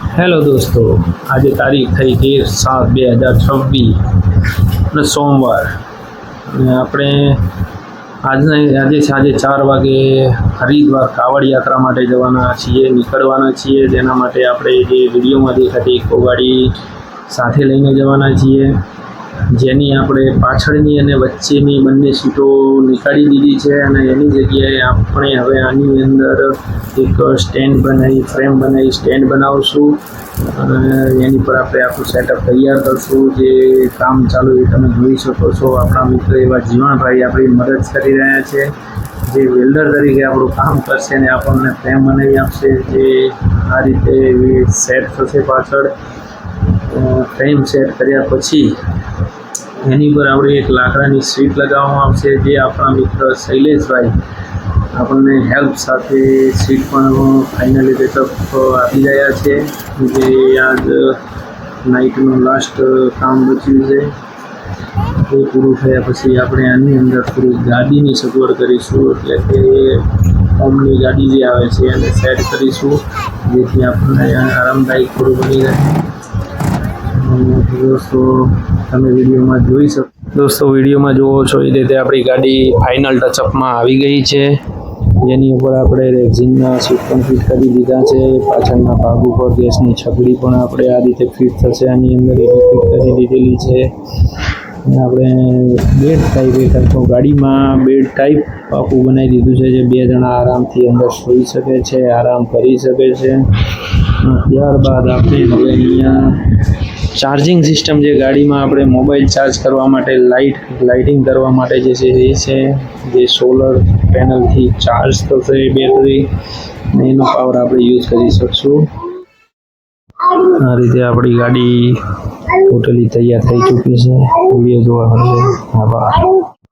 Hello દોસ્તો, આજે તારીખ થઈ 13/7/2026 અને સોમવાર. અને આપણે આજે સાંજે 4 વાગે હરિદ્વાર કાવડ યાત્રા માટે નીકળવાના છીએ. તેના માટે આપણે જે વિડીયોમાં દેખાતી ઇકો ગાડી સાથે લઈને જવાના છીએ, જેની આપણે પાછળની અને વચ્ચેની બંને સીટો નીકાળી દીધી છે. અને એની જગ્યાએ આપણે હવે આની અંદર એક ફ્રેમ બનાવી સ્ટેન્ડ બનાવશું અને એની પર આપણે આખું સેટઅપ તૈયાર કરશું. જે કામ ચાલુ એ તમે જોઈ શકો છો. આપણા મિત્ર એવા જીવણભાઈ આપણી મદદ કરી રહ્યા છે, જે વેલ્ડર તરીકે આપણું કામ કરશે અને આપણને ફ્રેમ બનાવી આપશે. જે આ રીતે સેટ થશે. પાછળ ફ્રેમ સેટ કર્યા પછી એની પર આપણે એક લાકડાની સીટ લગાવવામાં આવશે, જે આપણા મિત્ર શૈલેષભાઈ આપણને હેલ્પ સાથે સીટ પણ ફાઇનલી પેકઅપ આપી રહ્યા છે. જે આજ નાઇટનું લાસ્ટ કામ બચ્યું છે. એ પૂરું થયા પછી આપણે આની અંદર થોડી ગાડીની સગવડ કરીશું, એટલે કે હોમની ગાડી જે આવે છે એને સેટ કરીશું, જેથી આપણને આરામદાયક થોડું બની રહે. દોસ્તો, તમે વિડીયોમાં જોઈ શકો. દોસ્તો, વિડીયોમાં જુઓ છો એ રીતે આપણી ગાડી ફાઇનલ ટચઅપમાં આવી ગઈ છે, જેની ઉપર આપણે રેક્ઝિનના સીટ પણ ફિટ કરી દીધા છે. પાછળના ભાગ ઉપર ગેસની છકડી પણ આપણે આ રીતે ફિટ થશે. આની અંદર એ ફિટ કરી દીધેલી છે. અને આપણે બેડ ટાઈપ ગાડીમાં બેડ ટાઈપ આખું બનાવી દીધું છે, જે 2 જણા આરામથી અંદર સૂઈ શકે છે, આરામ કરી શકે છે. ત્યારબાદ આપણે હવે અહીંયા ચાર્જિંગ સિસ્ટમ, જે ગાડીમાં આપણે મોબાઈલ ચાર્જ કરવા માટે લાઇટિંગ કરવા માટે જે છે એ છે, જે સોલર પેનલથી ચાર્જ થશે બેટરી, અને એનો પાવર આપણે યુઝ કરી શકશું. આ રીતે આપણી ગાડી ટોટલી તૈયાર થઈ ચૂકી છે. વિડીયો જોવા માટે આભાર.